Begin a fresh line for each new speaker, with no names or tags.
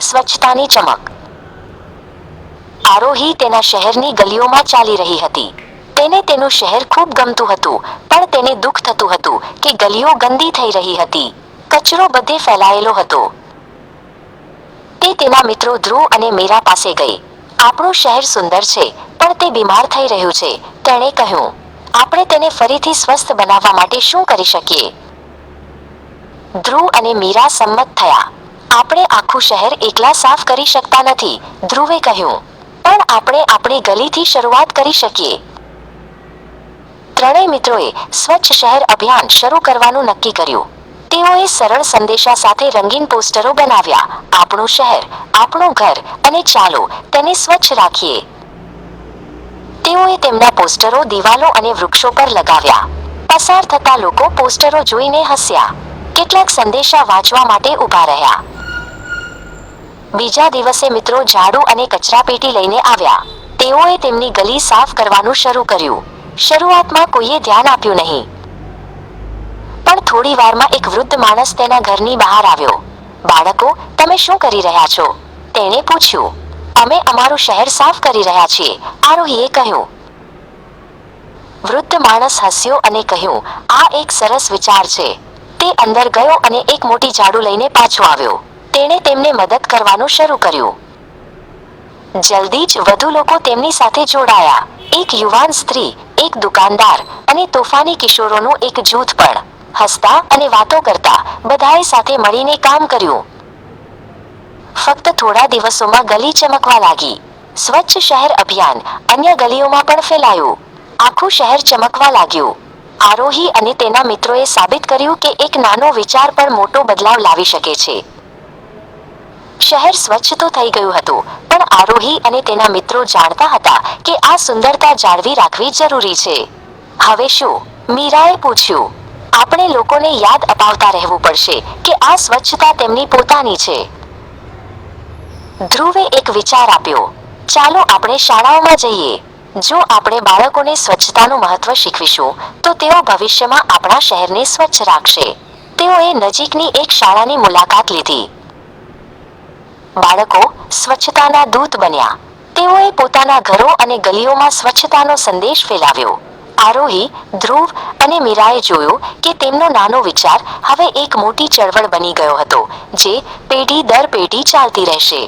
સ્વચ્છતાની ચમક. આરોહી તેના શહેરની ગલીઓમાં ચાલી રહી હતી. તેને તેનું શહેર ખૂબ ગમતું હતું, પણ તેને દુઃખ થતું હતું કે ગલીઓ ગંદી થઈ રહી હતી. કચરો બધે ફેલાયેલો હતો. તે તેના મિત્રો ધ્રુવ અને મીરા પાસે ગઈ. આપણું શહેર સુંદર છે, પણ તે બીમાર થઈ રહ્યું છે, તેણે કહ્યું. આપણે તેને ફરીથી સ્વસ્થ બનાવવા માટે શું કરી શકીએ? ધ્રુવ અને મીરા સંમત થયા. આપણે આખું શહેર એકલા સાફ કરી શકતા નથી, ધ્રુવે કહ્યું. પણ આપણે આપણી ગલીથી શરૂઆત કરી શકીએ. ત્રણેય મિત્રોએ સ્વચ્છ શહેર અભિયાન શરૂ કરવાનું નક્કી કર્યું. તેઓએ સરળ સંદેશા સાથે રંગીન પોસ્ટરો બનાવ્યા. આપણું શહેર, આપણું ઘર અને ચાલો તેને સ્વચ્છ રાખીએ. તેઓએ તેમના પોસ્ટરો દિવાલો અને વૃક્ષો પર લગાવ્યા. પસાર થતા લોકો પોસ્ટરો જોઈને હસ્યા. કેટલાક સંદેશા વાંચવા માટે ઊભા રહ્યા. બીજા દિવસે મિત્રો ઝાડુ અને કચરાપેટી લઈને આવ્યા. તેઓએ તેમની ગલી સાફ કરવાનું શરૂ કર્યું. શરૂઆતમાં કોઈએ ધ્યાન આપ્યું નહીં. પણ થોડી વારમાં એક વૃદ્ધ માણસ તેના ઘરની બહાર આવ્યો. બાળકો, તમે શું કરી રહ્યા છો? તેણે પૂછ્યું. અમે અમારું શહેર સાફ કરી રહ્યા છીએ, આરોહીએ કહ્યું. વૃદ્ધ માણસ હસ્યો અને કહ્યું, આ એક સરસ વિચાર છે. તે અંદર ગયો અને એક મોટી ઝાડુ લઈને પાછો આવ્યો. તેણે તેમને મદદ કરવાનું શરૂ કર્યું. જલ્દી જ વધુ લોકો તેમની સાથે જોડાયા. એક યુવાન સ્ત્રી, એક દુકાનદાર અને તોફાની કિશોરોનું એક જૂથ પણ. હસતા અને વાતો કરતા બધાએ સાથે મળીને કામ કર્યું. ફક્ત થોડા દિવસોમાં ગલી ચમકવા લાગી. સ્વચ્છ શહેર અભિયાન અન્ય ગલીઓમાં પણ ફેલાયું. આખું શહેર ચમકવા લાગ્યું. આરોહી અને તેના મિત્રોએ સાબિત કર્યું કે એક નાનો વિચાર પણ મોટો બદલાવ લાવી શકે છે. શહેર સ્વચ્છ તો થઈ ગયું હતું, પણ આરોહી અને તેના મિત્રો જાણતા હતા કે આ સુંદરતા જાળવી રાખવી જરૂરી છે. હવે શું? મીરાએ પૂછ્યું. આપણે લોકોને યાદ અપાવતા રહેવું પડશે કે આ સ્વચ્છતા તેમની પોતાની છે. ધ્રુવે એક વિચાર આપ્યો. ચાલો આપણે શાળાઓમાં જઈએ. જો આપણે બાળકોને સ્વચ્છતાનું મહત્વ શીખવીશું, તો તેઓ ભવિષ્યમાં આપણા શહેરને સ્વચ્છ રાખશે. તેઓએ નજીકની એક શાળાની મુલાકાત લીધી. બાળકો સ્વચ્છતાના દૂત બન્યા. તેઓએ પોતાના ઘરો અને ગલીઓમાં સ્વચ્છતાનો સંદેશ ફેલાવ્યો. આરોહી, ધ્રુવ અને મીરાએ જોયું કે તેમનો નાનો વિચાર હવે એક મોટી ચળવળ બની ગયો હતો, જે પેઢી દર પેઢી ચાલતી રહેશે.